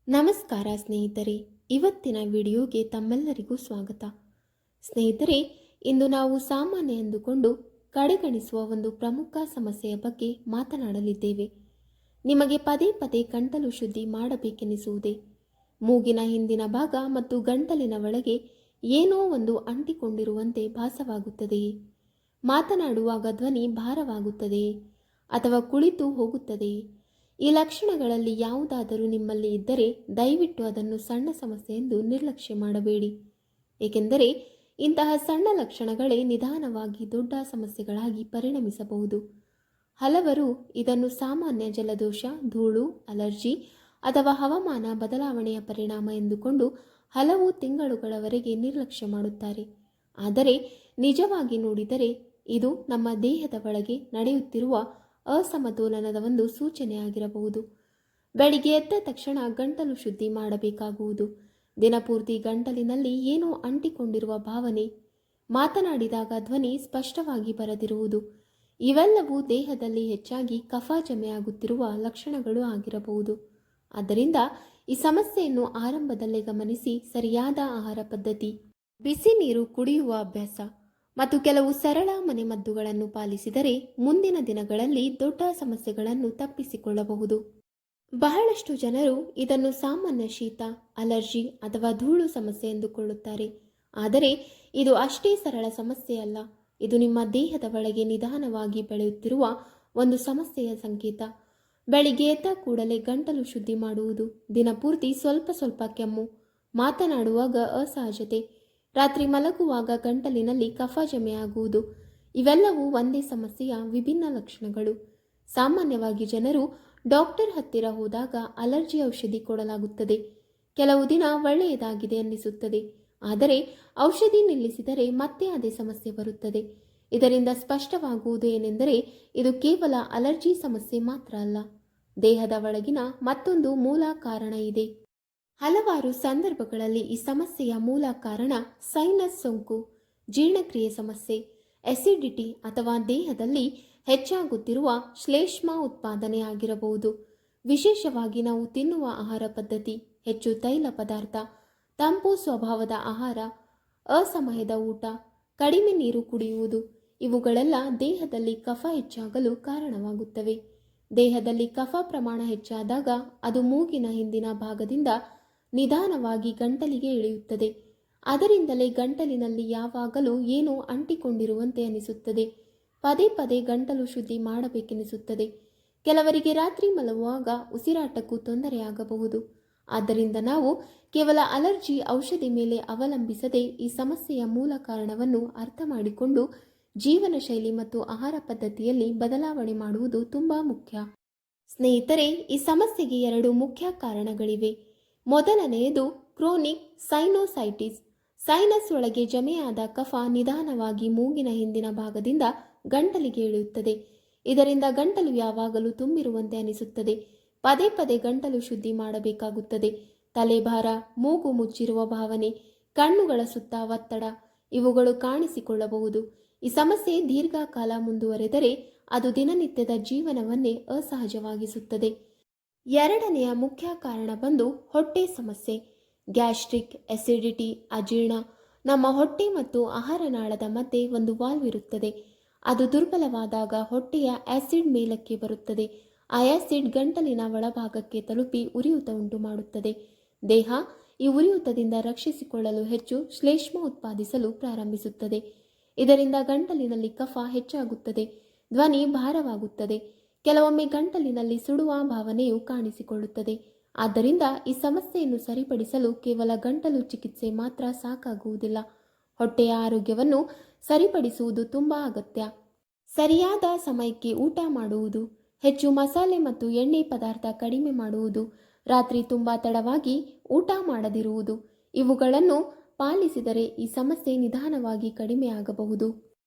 ನಮಸ್ಕಾರ ಸ್ನೇಹಿತರೆ, ಇವತ್ತಿನ ವಿಡಿಯೋಗೆ ತಮ್ಮೆಲ್ಲರಿಗೂ ಸ್ವಾಗತ. ಸ್ನೇಹಿತರೆ, ಇಂದು ನಾವು ಸಾಮಾನ್ಯ ಎಂದುಕೊಂಡು ಕಡೆಗಣಿಸುವ ಒಂದು ಪ್ರಮುಖ ಸಮಸ್ಯೆಯ ಬಗ್ಗೆ ಮಾತನಾಡಲಿದ್ದೇವೆ. ನಿಮಗೆ ಪದೇ ಪದೇ ಗಂಟಲು ಶುದ್ಧಿ ಮಾಡಬೇಕೆನಿಸುವುದೇ? ಮೂಗಿನ ಹಿಂದಿನ ಭಾಗ ಮತ್ತು ಗಂಟಲಿನ ಒಳಗೆ ಏನೋ ಒಂದು ಅಂಟಿಕೊಂಡಿರುವಂತೆ ಭಾಸವಾಗುತ್ತದೆಯೇ? ಮಾತನಾಡುವಾಗ ಧ್ವನಿ ಭಾರವಾಗುತ್ತದೆಯೇ ಅಥವಾ ಕುಳಿತು ಹೋಗುತ್ತದೆಯೇ? ಈ ಲಕ್ಷಣಗಳಲ್ಲಿ ಯಾವುದಾದರೂ ನಿಮ್ಮಲ್ಲಿ ಇದ್ದರೆ ದಯವಿಟ್ಟು ಅದನ್ನು ಸಣ್ಣ ಸಮಸ್ಯೆ ಎಂದು ನಿರ್ಲಕ್ಷ್ಯ ಮಾಡಬೇಡಿ. ಏಕೆಂದರೆ ಇಂತಹ ಸಣ್ಣ ಲಕ್ಷಣಗಳೇ ನಿಧಾನವಾಗಿ ದೊಡ್ಡ ಸಮಸ್ಯೆಗಳಾಗಿ ಪರಿಣಮಿಸಬಹುದು. ಹಲವರು ಇದನ್ನು ಸಾಮಾನ್ಯ ಜಲದೋಷ, ಧೂಳು, ಅಲರ್ಜಿ ಅಥವಾ ಹವಾಮಾನ ಬದಲಾವಣೆಯ ಪರಿಣಾಮ ಎಂದುಕೊಂಡು ಹಲವು ತಿಂಗಳುಗಳವರೆಗೆ ನಿರ್ಲಕ್ಷ್ಯ ಮಾಡುತ್ತಾರೆ. ಆದರೆ ನಿಜವಾಗಿ ನೋಡಿದರೆ ಇದು ನಮ್ಮ ದೇಹದ ಒಳಗೆ ನಡೆಯುತ್ತಿರುವ ಅಸಮತೋಲನದ ಒಂದು ಸೂಚನೆಯಾಗಿರಬಹುದು. ಬೆಳಿಗ್ಗೆ ಎದ್ದ ತಕ್ಷಣ ಗಂಟಲು ಶುದ್ಧಿ ಮಾಡಬೇಕಾಗುವುದು, ದಿನಪೂರ್ತಿ ಗಂಟಲಿನಲ್ಲಿ ಏನೋ ಅಂಟಿಕೊಂಡಿರುವ ಭಾವನೆ, ಮಾತನಾಡಿದಾಗ ಧ್ವನಿ ಸ್ಪಷ್ಟವಾಗಿ ಬರದಿರುವುದು, ಇವೆಲ್ಲವೂ ದೇಹದಲ್ಲಿ ಹೆಚ್ಚಾಗಿ ಕಫ ಜಮೆಯಾಗುತ್ತಿರುವ ಲಕ್ಷಣಗಳು ಆಗಿರಬಹುದು. ಆದ್ದರಿಂದ ಈ ಸಮಸ್ಯೆಯನ್ನು ಆರಂಭದಲ್ಲೇ ಗಮನಿಸಿ ಸರಿಯಾದ ಆಹಾರ ಪದ್ಧತಿ, ಬಿಸಿ ನೀರು ಕುಡಿಯುವ ಅಭ್ಯಾಸ ಮತ್ತು ಕೆಲವು ಸರಳ ಮನೆಮದ್ದುಗಳನ್ನು ಪಾಲಿಸಿದರೆ ಮುಂದಿನ ದಿನಗಳಲ್ಲಿ ದೊಡ್ಡ ಸಮಸ್ಯೆಗಳನ್ನು ತಪ್ಪಿಸಿಕೊಳ್ಳಬಹುದು. ಬಹಳಷ್ಟು ಜನರು ಇದನ್ನು ಸಾಮಾನ್ಯ ಶೀತ, ಅಲರ್ಜಿ ಅಥವಾ ಧೂಳು ಸಮಸ್ಯೆ ಎಂದುಕೊಳ್ಳುತ್ತಾರೆ. ಆದರೆ ಇದು ಅಷ್ಟೇ ಸರಳ ಸಮಸ್ಯೆಯಲ್ಲ. ಇದು ನಿಮ್ಮ ದೇಹದ ಒಳಗೆ ನಿಧಾನವಾಗಿ ಬೆಳೆಯುತ್ತಿರುವ ಒಂದು ಸಮಸ್ಯೆಯ ಸಂಕೇತ. ಬೆಳಿಗ್ಗೆ ಎದ್ದ ಕೂಡಲೇ ಗಂಟಲು ಶುದ್ಧಿ ಮಾಡುವುದು, ದಿನಪೂರ್ತಿ ಸ್ವಲ್ಪ ಸ್ವಲ್ಪ ಕೆಮ್ಮು, ಮಾತನಾಡುವಾಗ ಅಸಹಜತೆ, ರಾತ್ರಿ ಮಲಗುವಾಗ ಗಂಟಲಿನಲ್ಲಿ ಕಫ ಜಮೆಯಾಗುವುದು, ಇವೆಲ್ಲವೂ ಒಂದೇ ಸಮಸ್ಯೆಯ ವಿಭಿನ್ನ ಲಕ್ಷಣಗಳು. ಸಾಮಾನ್ಯವಾಗಿ ಜನರು ಡಾಕ್ಟರ್ ಹತ್ತಿರ ಹೋದಾಗ ಅಲರ್ಜಿ ಔಷಧಿ ಕೊಡಲಾಗುತ್ತದೆ. ಕೆಲವು ದಿನ ಒಳ್ಳೆಯದಾಗಿದೆ ಅನ್ನಿಸುತ್ತದೆ. ಆದರೆ ಔಷಧಿ ನಿಲ್ಲಿಸಿದರೆ ಮತ್ತೆ ಅದೇ ಸಮಸ್ಯೆ ಬರುತ್ತದೆ. ಇದರಿಂದ ಸ್ಪಷ್ಟವಾಗುವುದು ಏನೆಂದರೆ ಇದು ಕೇವಲ ಅಲರ್ಜಿ ಸಮಸ್ಯೆ ಮಾತ್ರ ಅಲ್ಲ, ದೇಹದ ಒಳಗಿನ ಮತ್ತೊಂದು ಮೂಲ ಕಾರಣ ಇದೆ. ಹಲವಾರು ಸಂದರ್ಭಗಳಲ್ಲಿ ಈ ಸಮಸ್ಯೆಯ ಮೂಲ ಕಾರಣ ಸೈನಸ್ ಸೋಂಕು, ಜೀರ್ಣಕ್ರಿಯೆ ಸಮಸ್ಯೆ, ಅಸಿಡಿಟಿ ಅಥವಾ ದೇಹದಲ್ಲಿ ಹೆಚ್ಚಾಗುತ್ತಿರುವ ಶ್ಲೇಷ್ಮ ಉತ್ಪಾದನೆ ಆಗಿರಬಹುದು. ವಿಶೇಷವಾಗಿ ನಾವು ತಿನ್ನುವ ಆಹಾರ ಪದ್ಧತಿ, ಹೆಚ್ಚು ತೈಲ ಪದಾರ್ಥ, ತಂಪು ಸ್ವಭಾವದ ಆಹಾರ, ಅಸಮಯದ ಊಟ, ಕಡಿಮೆ ನೀರು ಕುಡಿಯುವುದು, ಇವುಗಳೆಲ್ಲ ದೇಹದಲ್ಲಿ ಕಫ ಹೆಚ್ಚಾಗಲು ಕಾರಣವಾಗುತ್ತವೆ. ದೇಹದಲ್ಲಿ ಕಫ ಪ್ರಮಾಣ ಹೆಚ್ಚಾದಾಗ ಅದು ಮೂಗಿನ ಹಿಂದಿನ ಭಾಗದಿಂದ ನಿಧಾನವಾಗಿ ಗಂಟಲಿಗೆ ಇಳಿಯುತ್ತದೆ. ಅದರಿಂದಲೇ ಗಂಟಲಿನಲ್ಲಿ ಯಾವಾಗಲೂ ಏನೋ ಅಂಟಿಕೊಂಡಿರುವಂತೆ ಅನಿಸುತ್ತದೆ. ಪದೇ ಪದೇ ಗಂಟಲು ಶುದ್ಧಿ ಮಾಡಬೇಕೆನಿಸುತ್ತದೆ. ಕೆಲವರಿಗೆ ರಾತ್ರಿ ಮಲಗುವಾಗ ಉಸಿರಾಟಕ್ಕೂ ತೊಂದರೆಯಾಗಬಹುದು. ಆದ್ದರಿಂದ ನಾವು ಕೇವಲ ಅಲರ್ಜಿ ಔಷಧಿ ಮೇಲೆ ಅವಲಂಬಿಸದೆ ಈ ಸಮಸ್ಯೆಯ ಮೂಲ ಕಾರಣವನ್ನು ಅರ್ಥ ಮಾಡಿಕೊಂಡು ಜೀವನ ಶೈಲಿ ಮತ್ತು ಆಹಾರ ಪದ್ಧತಿಯಲ್ಲಿ ಬದಲಾವಣೆ ಮಾಡುವುದು ತುಂಬ ಮುಖ್ಯ. ಸ್ನೇಹಿತರೆ, ಈ ಸಮಸ್ಯೆಗೆ ಎರಡು ಮುಖ್ಯ ಕಾರಣಗಳಿವೆ. ಮೊದಲನೆಯದು ಕ್ರೋನಿಕ್ ಸೈನೋಸೈಟಿಸ್. ಸೈನಸ್ ಒಳಗೆ ಜಮೆಯಾದ ಕಫ ನಿಧಾನವಾಗಿ ಮೂಗಿನ ಹಿಂದಿನ ಭಾಗದಿಂದ ಗಂಟಲಿಗೆ ಇಳಿಯುತ್ತದೆ. ಇದರಿಂದ ಗಂಟಲು ಯಾವಾಗಲೂ ತುಂಬಿರುವಂತೆ ಅನಿಸುತ್ತದೆ. ಪದೇ ಪದೇ ಗಂಟಲು ಶುದ್ಧಿ ಮಾಡಬೇಕಾಗುತ್ತದೆ. ತಲೆಭಾರ, ಮೂಗು ಮುಚ್ಚಿರುವ ಭಾವನೆ, ಕಣ್ಣುಗಳ ಸುತ್ತ ಒತ್ತಡ, ಇವುಗಳು ಕಾಣಿಸಿಕೊಳ್ಳಬಹುದು. ಈ ಸಮಸ್ಯೆ ದೀರ್ಘಕಾಲ ಮುಂದುವರೆದರೆ ಅದು ದಿನನಿತ್ಯದ ಜೀವನವನ್ನೇ ಅಸಹಜವಾಗಿಸುತ್ತದೆ. ಎರಡನೆಯ ಮುಖ್ಯ ಕಾರಣ ಬಂದು ಹೊಟ್ಟೆ ಸಮಸ್ಯೆ, ಗ್ಯಾಸ್ಟ್ರಿಕ್, ಅಸಿಡಿಟಿ, ಅಜೀರ್ಣ. ನಮ್ಮ ಹೊಟ್ಟೆ ಮತ್ತು ಆಹಾರ ನಾಳದ ಮಧ್ಯೆ ಒಂದು ವಾಲ್ವ್ ಇರುತ್ತದೆ. ಅದು ದುರ್ಬಲವಾದಾಗ ಹೊಟ್ಟೆಯ ಆಸಿಡ್ ಮೇಲಕ್ಕೆ ಬರುತ್ತದೆ. ಆ ಆಸಿಡ್ ಗಂಟಲಿನ ಒಳಭಾಗಕ್ಕೆ ತಲುಪಿ ಉರಿಯೂತ ಉಂಟು ಮಾಡುತ್ತದೆ. ದೇಹ ಈ ಉರಿಯೂತದಿಂದ ರಕ್ಷಿಸಿಕೊಳ್ಳಲು ಹೆಚ್ಚು ಶ್ಲೇಷ್ಮ ಉತ್ಪಾದಿಸಲು ಪ್ರಾರಂಭಿಸುತ್ತದೆ. ಇದರಿಂದ ಗಂಟಲಿನಲ್ಲಿ ಕಫ ಹೆಚ್ಚಾಗುತ್ತದೆ, ಧ್ವನಿ ಭಾರವಾಗುತ್ತದೆ, ಕೆಲವೊಮ್ಮೆ ಗಂಟಲಿನಲ್ಲಿ ಸುಡುವ ಭಾವನೆಯು ಕಾಣಿಸಿಕೊಳ್ಳುತ್ತದೆ. ಆದ್ದರಿಂದ ಈ ಸಮಸ್ಯೆಯನ್ನು ಸರಿಪಡಿಸಲು ಕೇವಲ ಗಂಟಲು ಚಿಕಿತ್ಸೆ ಮಾತ್ರ ಸಾಕಾಗುವುದಿಲ್ಲ. ಹೊಟ್ಟೆಯ ಆರೋಗ್ಯವನ್ನು ಸರಿಪಡಿಸುವುದು ತುಂಬ ಅಗತ್ಯ. ಸರಿಯಾದ ಸಮಯಕ್ಕೆ ಊಟ ಮಾಡುವುದು, ಹೆಚ್ಚು ಮಸಾಲೆ ಮತ್ತು ಎಣ್ಣೆ ಪದಾರ್ಥ ಕಡಿಮೆ ಮಾಡುವುದು, ರಾತ್ರಿ ತುಂಬ ತಡವಾಗಿ ಊಟ ಮಾಡದಿರುವುದು, ಇವುಗಳನ್ನು ಪಾಲಿಸಿದರೆ ಈ ಸಮಸ್ಯೆ ನಿಧಾನವಾಗಿ ಕಡಿಮೆಯಾಗಬಹುದು.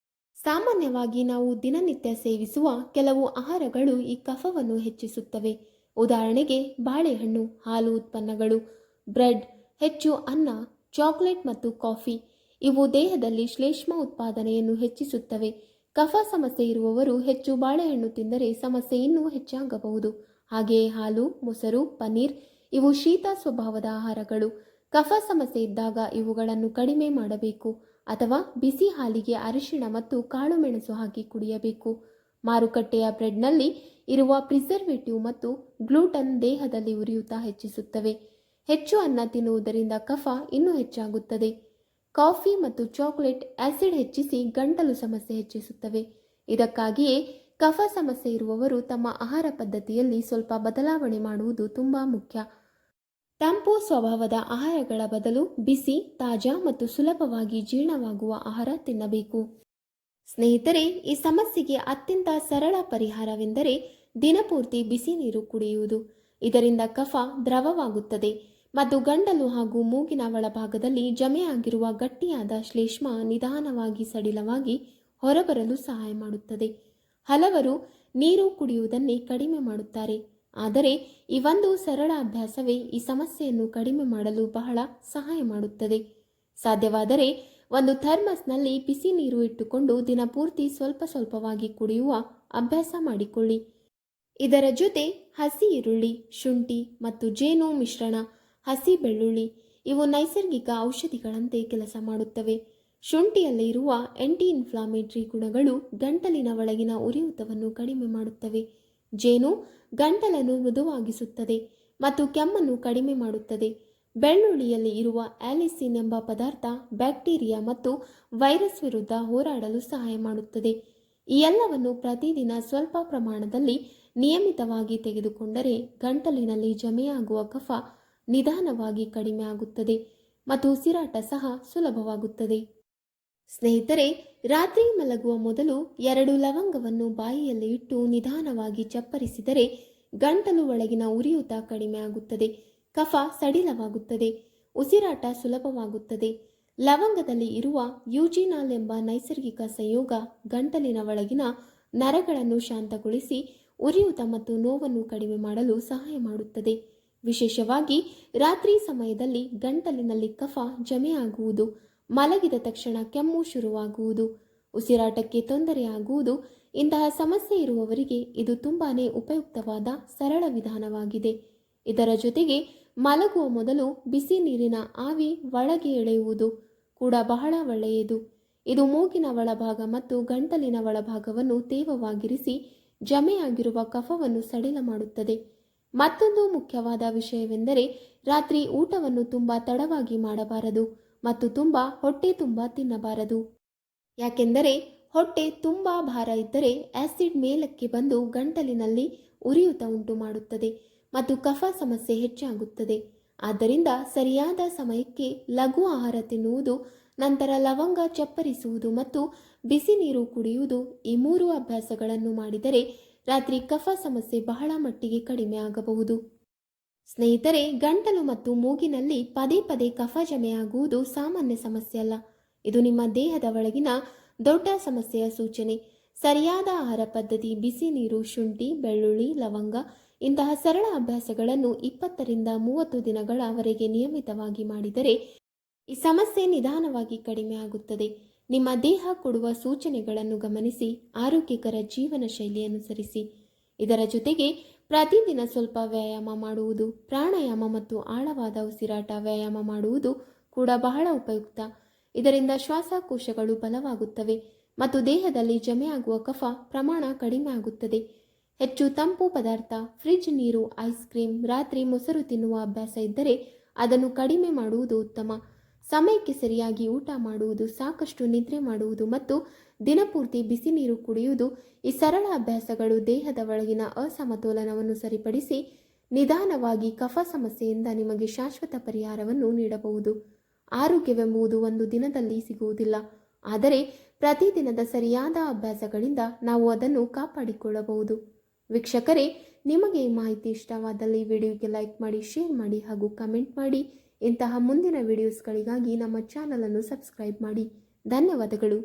ಸಾಮಾನ್ಯವಾಗಿ ನಾವು ದಿನನಿತ್ಯ ಸೇವಿಸುವ ಕೆಲವು ಆಹಾರಗಳು ಈ ಕಫವನ್ನು ಹೆಚ್ಚಿಸುತ್ತವೆ. ಉದಾಹರಣೆಗೆ ಬಾಳೆಹಣ್ಣು, ಹಾಲು ಉತ್ಪನ್ನಗಳು, ಬ್ರೆಡ್, ಹೆಚ್ಚು ಅನ್ನ, ಚಾಕ್ಲೇಟ್ ಮತ್ತು ಕಾಫಿ. ಇವು ದೇಹದಲ್ಲಿ ಶ್ಲೇಷ್ಮ ಉತ್ಪಾದನೆಯನ್ನು ಹೆಚ್ಚಿಸುತ್ತವೆ. ಕಫ ಸಮಸ್ಯೆ ಇರುವವರು ಹೆಚ್ಚು ಬಾಳೆಹಣ್ಣು ತಿಂದರೆ ಸಮಸ್ಯೆ ಇನ್ನೂ ಹೆಚ್ಚಾಗಬಹುದು. ಹಾಗೆಯೇ ಹಾಲು, ಮೊಸರು, ಪನ್ನೀರ್ ಇವು ಶೀತ ಸ್ವಭಾವದ ಆಹಾರಗಳು. ಕಫ ಸಮಸ್ಯೆ ಇದ್ದಾಗ ಇವುಗಳನ್ನು ಕಡಿಮೆ ಮಾಡಬೇಕು ಅಥವಾ ಬಿಸಿ ಹಾಲಿಗೆ ಅರಿಶಿಣ ಮತ್ತು ಕಾಳುಮೆಣಸು ಹಾಕಿ ಕುಡಿಯಬೇಕು. ಮಾರುಕಟ್ಟೆಯ ಬ್ರೆಡ್ನಲ್ಲಿ ಇರುವ ಪ್ರಿಸರ್ವೇಟಿವ್ ಮತ್ತು ಗ್ಲೂಟನ್ ದೇಹದಲ್ಲಿ ಉರಿಯೂತ ಹೆಚ್ಚಿಸುತ್ತವೆ. ಹೆಚ್ಚು ಅನ್ನ ತಿನ್ನುವುದರಿಂದ ಕಫ ಇನ್ನೂ ಹೆಚ್ಚಾಗುತ್ತದೆ. ಕಾಫಿ ಮತ್ತು ಚಾಕೊಲೇಟ್ ಆಸಿಡ್ ಹೆಚ್ಚಿಸಿ ಗಂಟಲು ಸಮಸ್ಯೆ ಹೆಚ್ಚಿಸುತ್ತವೆ. ಇದಕ್ಕಾಗಿಯೇ ಕಫ ಸಮಸ್ಯೆ ಇರುವವರು ತಮ್ಮ ಆಹಾರ ಪದ್ಧತಿಯಲ್ಲಿ ಸ್ವಲ್ಪ ಬದಲಾವಣೆ ಮಾಡುವುದು ತುಂಬಾ ಮುಖ್ಯ. ತಂಪು ಸ್ವಭಾವದ ಆಹಾರಗಳ ಬದಲು ಬಿಸಿ, ತಾಜಾ ಮತ್ತು ಸುಲಭವಾಗಿ ಜೀರ್ಣವಾಗುವ ಆಹಾರ ತಿನ್ನಬೇಕು. ಸ್ನೇಹಿತರೆ, ಈ ಸಮಸ್ಯೆಗೆ ಅತ್ಯಂತ ಸರಳ ಪರಿಹಾರವೆಂದರೆ ದಿನಪೂರ್ತಿ ಬಿಸಿ ನೀರು ಕುಡಿಯುವುದು. ಇದರಿಂದ ಕಫ ದ್ರವವಾಗುತ್ತದೆ ಮತ್ತು ಗಂಟಲು ಹಾಗೂ ಮೂಗಿನ ಒಳಭಾಗದಲ್ಲಿ ಜಮೆಯಾಗಿರುವ ಗಟ್ಟಿಯಾದ ಶ್ಲೇಷ್ಮ ನಿಧಾನವಾಗಿ ಸಡಿಲವಾಗಿ ಹೊರಬರಲು ಸಹಾಯ ಮಾಡುತ್ತದೆ. ಹಲವರು ನೀರು ಕುಡಿಯುವುದನ್ನೇ ಕಡಿಮೆ ಮಾಡುತ್ತಾರೆ, ಆದರೆ ಈ ಒಂದು ಸರಳ ಅಭ್ಯಾಸವೇ ಈ ಸಮಸ್ಯೆಯನ್ನು ಕಡಿಮೆ ಮಾಡಲು ಬಹಳ ಸಹಾಯ ಮಾಡುತ್ತದೆ. ಸಾಧ್ಯವಾದರೆ ಒಂದು ಥರ್ಮಸ್ನಲ್ಲಿ ಬಿಸಿ ನೀರು ಇಟ್ಟುಕೊಂಡು ದಿನಪೂರ್ತಿ ಸ್ವಲ್ಪ ಸ್ವಲ್ಪವಾಗಿ ಕುಡಿಯುವ ಅಭ್ಯಾಸ ಮಾಡಿಕೊಳ್ಳಿ. ಇದರ ಜೊತೆ ಹಸಿ ಈರುಳ್ಳಿ, ಶುಂಠಿ ಮತ್ತು ಜೇನು ಮಿಶ್ರಣ, ಹಸಿ ಬೆಳ್ಳುಳ್ಳಿ ಇವು ನೈಸರ್ಗಿಕ ಔಷಧಿಗಳಂತೆ ಕೆಲಸ ಮಾಡುತ್ತವೆ. ಶುಂಠಿಯಲ್ಲಿ ಇರುವ ಆಂಟಿ ಇನ್ಫ್ಲಾಮೇಟರಿ ಗುಣಗಳು ಗಂಟಲಿನ ಒಳಗಿನ ಉರಿಯೂತವನ್ನು ಕಡಿಮೆ ಮಾಡುತ್ತವೆ. ಜೇನು ಗಂಟಲನ್ನು ಮೃದುವಾಗಿಸುತ್ತದೆ ಮತ್ತು ಕೆಮ್ಮನ್ನು ಕಡಿಮೆ ಮಾಡುತ್ತದೆ. ಬೆಳ್ಳುಳ್ಳಿಯಲ್ಲಿ ಇರುವ ಆಲಿಸಿನ್ ಎಂಬ ಪದಾರ್ಥ ಬ್ಯಾಕ್ಟೀರಿಯಾ ಮತ್ತು ವೈರಸ್ ವಿರುದ್ಧ ಹೋರಾಡಲು ಸಹಾಯ ಮಾಡುತ್ತದೆ. ಈ ಎಲ್ಲವನ್ನು ಪ್ರತಿದಿನ ಸ್ವಲ್ಪ ಪ್ರಮಾಣದಲ್ಲಿ ನಿಯಮಿತವಾಗಿ ತೆಗೆದುಕೊಂಡರೆ ಗಂಟಲಿನಲ್ಲಿ ಜಮೆಯಾಗುವ ಕಫ ನಿಧಾನವಾಗಿ ಕಡಿಮೆ ಆಗುತ್ತದೆ ಮತ್ತು ಉಸಿರಾಟ ಸಹ ಸುಲಭವಾಗುತ್ತದೆ. ಸ್ನೇಹಿತರೆ, ರಾತ್ರಿ ಮಲಗುವ ಮೊದಲು 2 ಲವಂಗವನ್ನು ಬಾಯಿಯಲ್ಲಿ ಇಟ್ಟು ನಿಧಾನವಾಗಿ ಚಪ್ಪರಿಸಿದರೆ ಗಂಟಲು ಒಳಗಿನ ಉರಿಯೂತ ಕಡಿಮೆ ಆಗುತ್ತದೆ, ಕಫ ಸಡಿಲವಾಗುತ್ತದೆ, ಉಸಿರಾಟ ಸುಲಭವಾಗುತ್ತದೆ. ಲವಂಗದಲ್ಲಿ ಇರುವ ಯೂಜಿನಾಲ್ ಎಂಬ ನೈಸರ್ಗಿಕ ಸಂಯೋಗ ಗಂಟಲಿನ ಒಳಗಿನ ನರಗಳನ್ನು ಶಾಂತಗೊಳಿಸಿ ಉರಿಯೂತ ಮತ್ತು ನೋವನ್ನು ಕಡಿಮೆ ಮಾಡಲು ಸಹಾಯ ಮಾಡುತ್ತದೆ. ವಿಶೇಷವಾಗಿ ರಾತ್ರಿ ಸಮಯದಲ್ಲಿ ಗಂಟಲಿನಲ್ಲಿ ಕಫ ಜಮೆಯಾಗುವುದು, ಮಲಗಿದ ತಕ್ಷಣ ಕೆಮ್ಮು ಶುರುವಾಗುವುದು, ಉಸಿರಾಟಕ್ಕೆ ತೊಂದರೆಯಾಗುವುದು ಇಂತಹ ಸಮಸ್ಯೆ ಇರುವವರಿಗೆ ಇದು ತುಂಬಾನೇ ಉಪಯುಕ್ತವಾದ ಸರಳ ವಿಧಾನವಾಗಿದೆ. ಇದರ ಜೊತೆಗೆ ಮಲಗುವ ಮೊದಲು ಬಿಸಿ ನೀರಿನ ಆವಿ ಒಳಗೆ ಎಳೆಯುವುದು ಕೂಡ ಬಹಳ ಒಳ್ಳೆಯದು. ಇದು ಮೂಗಿನ ಒಳಭಾಗ ಮತ್ತು ಗಂಟಲಿನ ಒಳಭಾಗವನ್ನು ತೇವವಾಗಿರಿಸಿ ಜಮೆಯಾಗಿರುವ ಕಫವನ್ನು ಸಡಿಲ ಮಾಡುತ್ತದೆ. ಮತ್ತೊಂದು ಮುಖ್ಯವಾದ ವಿಷಯವೆಂದರೆ ರಾತ್ರಿ ಊಟವನ್ನು ತುಂಬಾ ತಡವಾಗಿ ಮಾಡಬಾರದು ಮತ್ತು ತುಂಬಾ ಹೊಟ್ಟೆ ತುಂಬ ತಿನ್ನಬಾರದು. ಯಾಕೆಂದರೆ ಹೊಟ್ಟೆ ತುಂಬಾ ಭಾರ ಇದ್ದರೆ ಆಸಿಡ್ ಮೇಲಕ್ಕೆ ಬಂದು ಗಂಟಲಿನಲ್ಲಿ ಉರಿಯೂತ ಉಂಟು ಮಾಡುತ್ತದೆ ಮತ್ತು ಕಫ ಸಮಸ್ಯೆ ಹೆಚ್ಚಾಗುತ್ತದೆ. ಆದ್ದರಿಂದ ಸರಿಯಾದ ಸಮಯಕ್ಕೆ ಲಘು ಆಹಾರ ತಿನ್ನುವುದು, ನಂತರ ಲವಂಗ ಚಪ್ಪರಿಸುವುದು ಮತ್ತು ಬಿಸಿ ನೀರು ಕುಡಿಯುವುದು, ಈ 3 ಅಭ್ಯಾಸಗಳನ್ನು ಮಾಡಿದರೆ ರಾತ್ರಿ ಕಫ ಸಮಸ್ಯೆ ಬಹಳ ಮಟ್ಟಿಗೆ ಕಡಿಮೆ ಆಗಬಹುದು. ಸ್ನೇಹಿತರೆ, ಗಂಟಲು ಮತ್ತು ಮೂಗಿನಲ್ಲಿ ಪದೇ ಪದೇ ಕಫ ಜಮೆಯಾಗುವುದು ಸಾಮಾನ್ಯ ಸಮಸ್ಯೆ ಅಲ್ಲ. ಇದು ನಿಮ್ಮ ದೇಹದ ಒಳಗಿನ ದೊಡ್ಡ ಸಮಸ್ಯೆಯ ಸೂಚನೆ. ಸರಿಯಾದ ಆಹಾರ ಪದ್ಧತಿ, ಬಿಸಿ ನೀರು, ಶುಂಠಿ, ಬೆಳ್ಳುಳ್ಳಿ, ಲವಂಗ ಇಂತಹ ಸರಳ ಅಭ್ಯಾಸಗಳನ್ನು 20 ರಿಂದ 30 ದಿನಗಳವರೆಗೆ ನಿಯಮಿತವಾಗಿ ಮಾಡಿದರೆ ಈ ಸಮಸ್ಯೆ ನಿಧಾನವಾಗಿ ಕಡಿಮೆ ಆಗುತ್ತದೆ. ನಿಮ್ಮ ದೇಹ ಕೊಡುವ ಸೂಚನೆಗಳನ್ನು ಗಮನಿಸಿ ಆರೋಗ್ಯಕರ ಜೀವನ ಶೈಲಿ ಅನುಸರಿಸಿ. ಇದರ ಜೊತೆಗೆ ಪ್ರತಿದಿನ ಸ್ವಲ್ಪ ವ್ಯಾಯಾಮ ಮಾಡುವುದು, ಪ್ರಾಣಾಯಾಮ ಮತ್ತು ಆಳವಾದ ಉಸಿರಾಟ ವ್ಯಾಯಾಮ ಮಾಡುವುದು ಕೂಡ ಬಹಳ ಉಪಯುಕ್ತ. ಇದರಿಂದ ಶ್ವಾಸಕೋಶಗಳು ಬಲವಾಗುತ್ತವೆ ಮತ್ತು ದೇಹದಲ್ಲಿ ಜಮೆಯಾಗುವ ಕಫ ಪ್ರಮಾಣ ಕಡಿಮೆ ಆಗುತ್ತದೆ. ಹೆಚ್ಚು ತಂಪು ಪದಾರ್ಥ, ಫ್ರಿಡ್ಜ್ ನೀರು, ಐಸ್ ಕ್ರೀಮ್, ರಾತ್ರಿ ಮೊಸರು ತಿನ್ನುವ ಅಭ್ಯಾಸ ಇದ್ದರೆ ಅದನ್ನು ಕಡಿಮೆ ಮಾಡುವುದು ಉತ್ತಮ. ಸಮಯಕ್ಕೆ ಸರಿಯಾಗಿ ಊಟ ಮಾಡುವುದು, ಸಾಕಷ್ಟು ನಿದ್ರೆ ಮಾಡುವುದು ಮತ್ತು ದಿನಪೂರ್ತಿ ಬಿಸಿ ನೀರು ಕುಡಿಯುವುದು, ಈ ಸರಳ ಅಭ್ಯಾಸಗಳು ದೇಹದ ಒಳಗಿನ ಅಸಮತೋಲನವನ್ನು ಸರಿಪಡಿಸಿ ನಿಧಾನವಾಗಿ ಕಫ ಸಮಸ್ಯೆಯಿಂದ ನಿಮಗೆ ಶಾಶ್ವತ ಪರಿಹಾರವನ್ನು ನೀಡಬಹುದು. ಆರೋಗ್ಯವೆಂಬುದು ಒಂದು ದಿನದಲ್ಲಿ ಸಿಗುವುದಿಲ್ಲ, ಆದರೆ ಪ್ರತಿದಿನದ ಸರಿಯಾದ ಅಭ್ಯಾಸಗಳಿಂದ ನಾವು ಅದನ್ನು ಕಾಪಾಡಿಕೊಳ್ಳಬಹುದು. ವೀಕ್ಷಕರೇ, ನಿಮಗೆ ಈ ಮಾಹಿತಿ ಇಷ್ಟವಾದಲ್ಲಿ ವಿಡಿಯೋಗೆ ಲೈಕ್ ಮಾಡಿ, ಶೇರ್ ಮಾಡಿ ಹಾಗೂ ಕಮೆಂಟ್ ಮಾಡಿ. ಇಂತಹ ಮುಂದಿನ ವಿಡಿಯೋಸ್ಗಳಿಗಾಗಿ ನಮ್ಮ ಚಾನಲನ್ನು ಸಬ್ಸ್ಕ್ರೈಬ್ ಮಾಡಿ. ಧನ್ಯವಾದಗಳು.